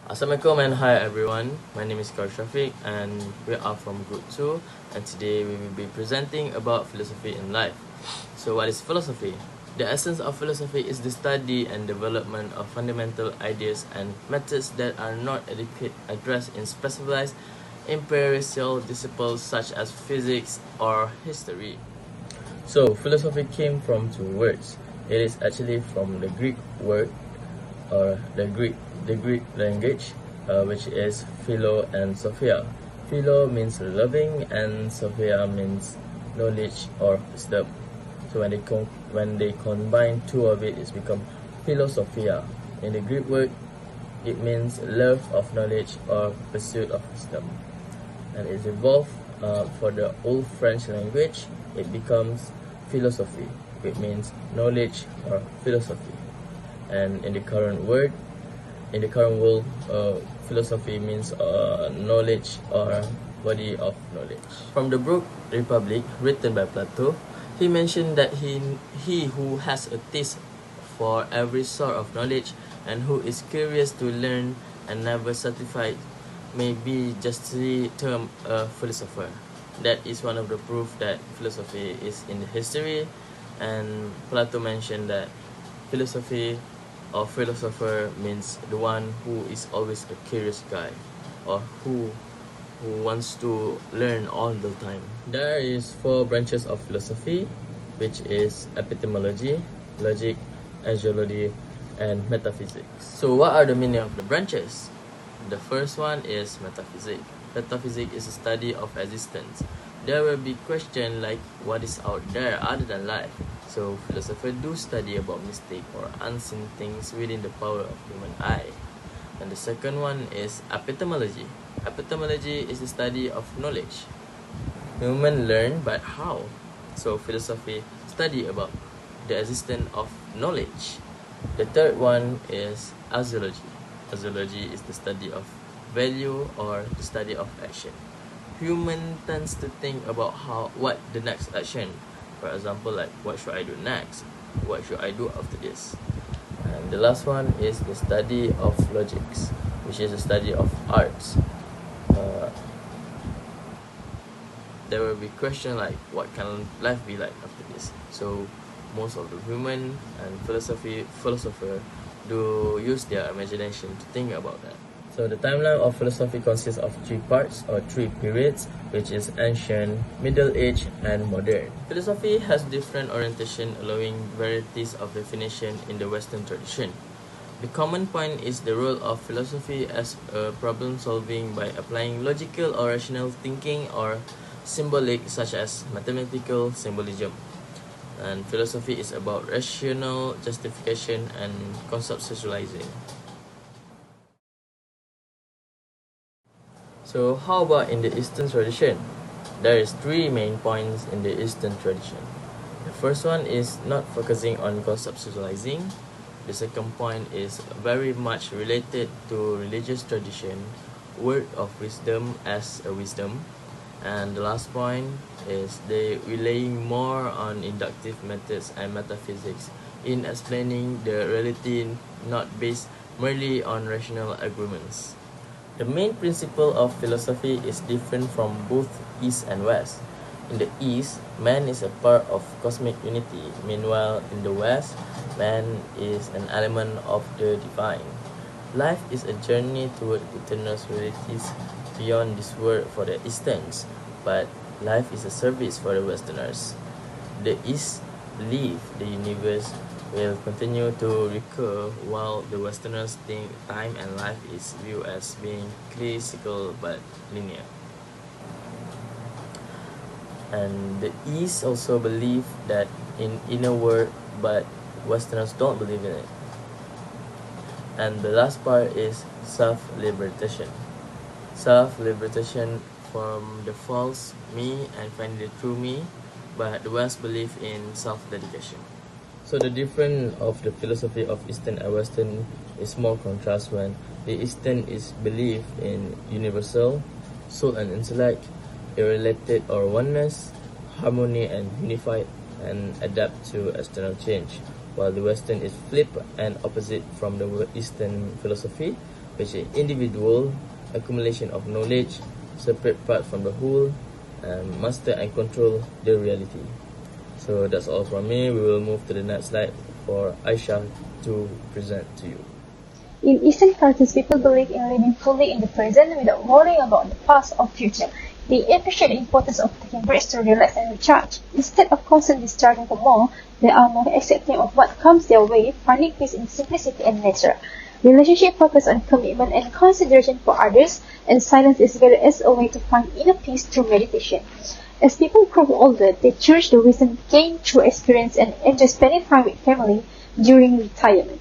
Assalamualaikum and hi everyone. My name is Shafiq and we are from Group 2, and today we will be presenting about philosophy in life. So what is philosophy? The essence of philosophy is the study and development of fundamental ideas and methods that are not addressed in specialized empirical disciplines such as physics or history. So philosophy came from two words. It is actually from the Greek word or the Greek language, which is philo and sophia. Philo means loving and sophia means knowledge or wisdom. So when they combine two of it become philosophia. In the Greek word, it means love of knowledge or pursuit of wisdom. And it's evolved for the old French language. It becomes philosophy, which means knowledge or philosophy. And in the current world, philosophy means knowledge or body of knowledge. From the book Republic, written by Plato, he mentioned that he who has a taste for every sort of knowledge and who is curious to learn and never satisfied may be justly termed a philosopher. That is one of the proof that philosophy is in the history, and Plato mentioned that philosophy or philosopher means the one who is always a curious guy, or who wants to learn all the time. There is 4 branches of philosophy, which is epistemology, logic, angelology, and metaphysics. So what are the meaning of the branches? The first one is metaphysics. Metaphysics is a study of existence. There will be questions like what is out there other than life. So philosophers do study about mystic or unseen things within the power of human eye. And the second one is epistemology. Epistemology is the study of knowledge. Human learn, but how? So philosophy study about the existence of knowledge. The third one is axiology. Axiology is the study of value or the study of action. Human tends to think about what the next action. For example, like what should I do next? What should I do after this? And the last one is the study of logics, which is the study of arts. There will be questions like what can life be like after this? So most of the human and philosopher do use their imagination to think about that. So the timeline of philosophy consists of 3 parts or 3 periods, which is ancient, middle age, and modern. Philosophy has different orientation, allowing varieties of definition in the Western tradition. The common point is the role of philosophy as a problem solving by applying logical or rational thinking or symbolic, such as mathematical symbolism. And philosophy is about rational justification and conceptualizing. So how about in the Eastern tradition? There is 3 main points in the Eastern tradition. The first one is not focusing on conceptualizing. The second point is very much related to religious tradition, word of wisdom as a wisdom. And the last point is they relying more on inductive methods and metaphysics in explaining the reality, not based merely on rational arguments. The main principle of philosophy is different from both East and West. In the East, man is a part of cosmic unity. Meanwhile, in the West, man is an element of the divine. Life is a journey toward eternal realities beyond this world for the Easterns, but life is a service for the Westerners. The East believe the universe will continue to recur, while the Westerners think time and life is viewed as being classical but linear. And the East also believe that in inner world, but Westerners don't believe in it. And the last part is self-liberation. Self-liberation from the false me and finding the true me, but the West believe in self-dedication. So the difference of the philosophy of Eastern and Western is more contrast when the Eastern is belief in universal, soul and intellect, irrelated or oneness, harmony and unified, and adapt to external change, while the Western is flip and opposite from the Eastern philosophy, which is individual, accumulation of knowledge, separate part from the whole, and master and control the reality. So that's all from me. We will move to the next slide for Aisha to present to you. In Eastern cultures, people believe in living fully in the present without worrying about the past or future. They appreciate the importance of taking breaks to relax and recharge. Instead of constantly striving for more, they are more accepting of what comes their way, finding peace in simplicity and nature. Relationship focus on commitment and consideration for others, and silence is valued as a way to find inner peace through meditation. As people grow older, they cherish the wisdom gained through experience and enjoy spending time with family during retirement.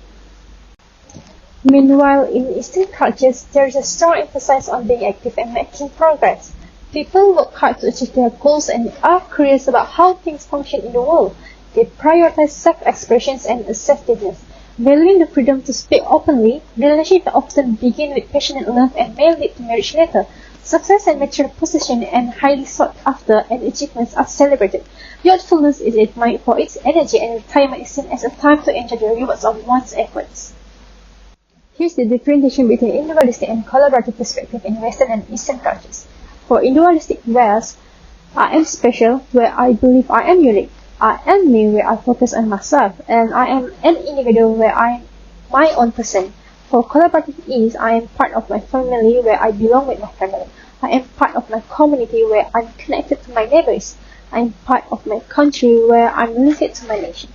Meanwhile, in Eastern cultures, there is a strong emphasis on being active and making progress. People work hard to achieve their goals and are curious about how things function in the world. They prioritize self-expressions and assertiveness. Valuing the freedom to speak openly, relationships often begin with passionate love and may lead to marriage later. Success and mature position and highly sought after and achievements are celebrated. Youthfulness is admired for its energy and retirement is seen as a time to enjoy the rewards of one's efforts. Here's the differentiation between individualistic and collaborative perspective in Western and Eastern cultures. For individualistic West, I am special where I believe I am unique. I am me where I focus on myself, and I am an individual where I am my own person. For collaborative East, I am part of my family where I belong with my family. I am part of my community where I'm connected to my neighbors. I am part of my country where I'm linked to my nation.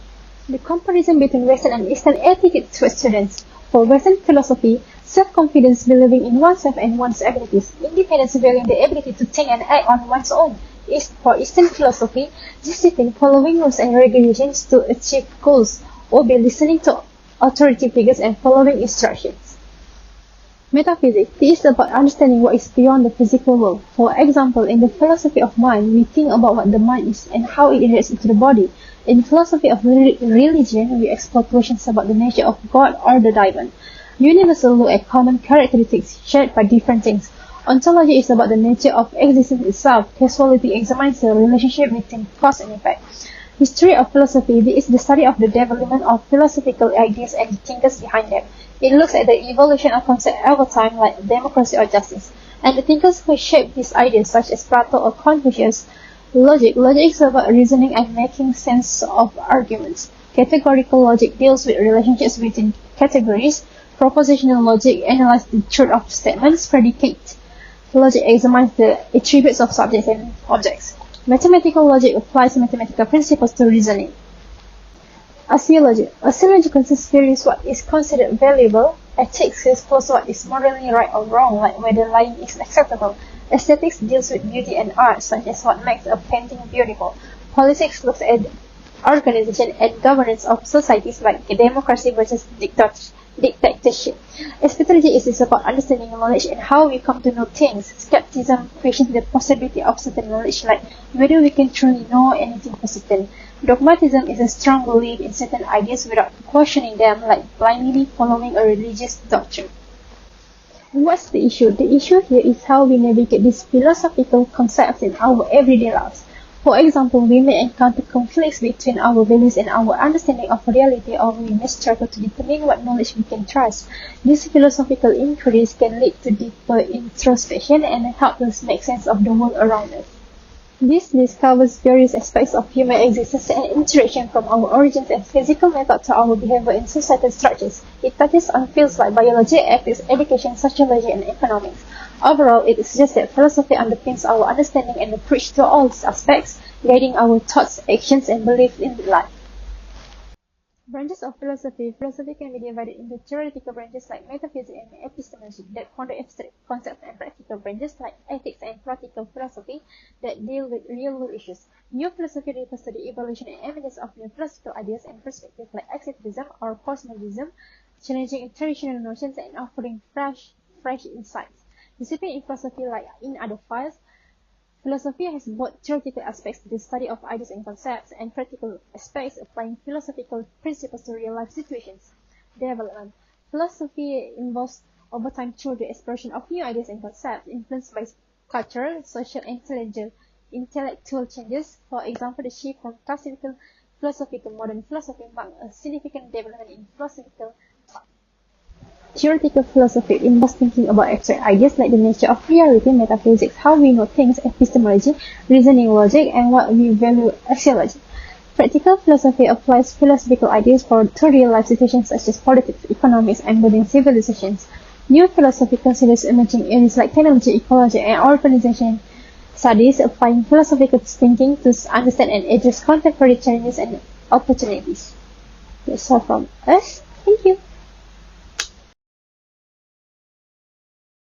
The comparison between Western and Eastern attitude towards students. For Western philosophy, self-confidence believing in oneself and one's abilities, independence valuing the ability to think and act on one's own. For Eastern philosophy, discipline following rules and regulations to achieve goals, or be listening to authority figures and following instructions. Metaphysics is about understanding what is beyond the physical world. For example, in the philosophy of mind, we think about what the mind is and how it relates to the body. In philosophy of religion, we explore questions about the nature of God or the divine. Universal look at common characteristics shared by different things. Ontology is about the nature of existence itself. Causality examines the relationship between cause and effect. History of philosophy is the study of the development of philosophical ideas and the thinkers behind them. It looks at the evolution of concepts over time, like democracy or justice, and the thinkers who shaped these ideas, such as Plato or Confucius. Logic is about reasoning and making sense of arguments. Categorical logic deals with relationships between categories. Propositional logic analyzes the truth of statements. Predicate logic examines the attributes of subjects and objects. Mathematical logic applies mathematical principles to reasoning. Axiology considers what is considered valuable. Ethics explores what is morally right or wrong, like whether lying is acceptable. Aesthetics deals with beauty and art, such as what makes a painting beautiful. Politics looks at organization and governance of societies, like democracy versus dictatorship. Eschatology is about understanding knowledge and how we come to know things. Skepticism questions the possibility of certain knowledge, like whether we can truly know anything for certain. Dogmatism is a strong belief in certain ideas without questioning them, like blindly following a religious doctrine. What's the issue? The issue here is how we navigate these philosophical concepts in our everyday lives. For example, we may encounter conflicts between our values and our understanding of reality, or we may struggle to determine what knowledge we can trust. These philosophical inquiries can lead to deeper introspection and help us make sense of the world around us. This list covers various aspects of human existence and interaction, from our origins and physical method to our behavior in societal structures. It touches on fields like biology, ethics, education, sociology, and economics. Overall, it suggests that philosophy underpins our understanding and approach to all these aspects, guiding our thoughts, actions, and beliefs in life. Branches of philosophy. Philosophy can be divided into theoretical branches like metaphysics and epistemology that ponder abstract concepts, and practical branches like ethics and practical philosophy that deal with real-world issues. New philosophy refers to the evolution and emergence of new philosophical ideas and perspectives like existentialism or postmodernism, challenging traditional notions and offering fresh insights. Discipline in philosophy, like in other fields, philosophy has both theoretical aspects, the study of ideas and concepts, and practical aspects, applying philosophical principles to real-life situations. Development. Philosophy evolves over time through the exploration of new ideas and concepts, influenced by cultural, social, and intellectual changes. For example, the shift from classical philosophy to modern philosophy marked a significant development in philosophical thought. Theoretical philosophy involves thinking about abstract ideas like the nature of reality, metaphysics, how we know things, epistemology, reasoning, logic, and what we value, axiology. Practical philosophy applies philosophical ideas to real-life situations such as politics, economics, and within civilizations. New philosophy considers emerging areas like technology, ecology, and urbanization studies, applying philosophical thinking to understand and address contemporary challenges and opportunities. That's all from us. Thank you.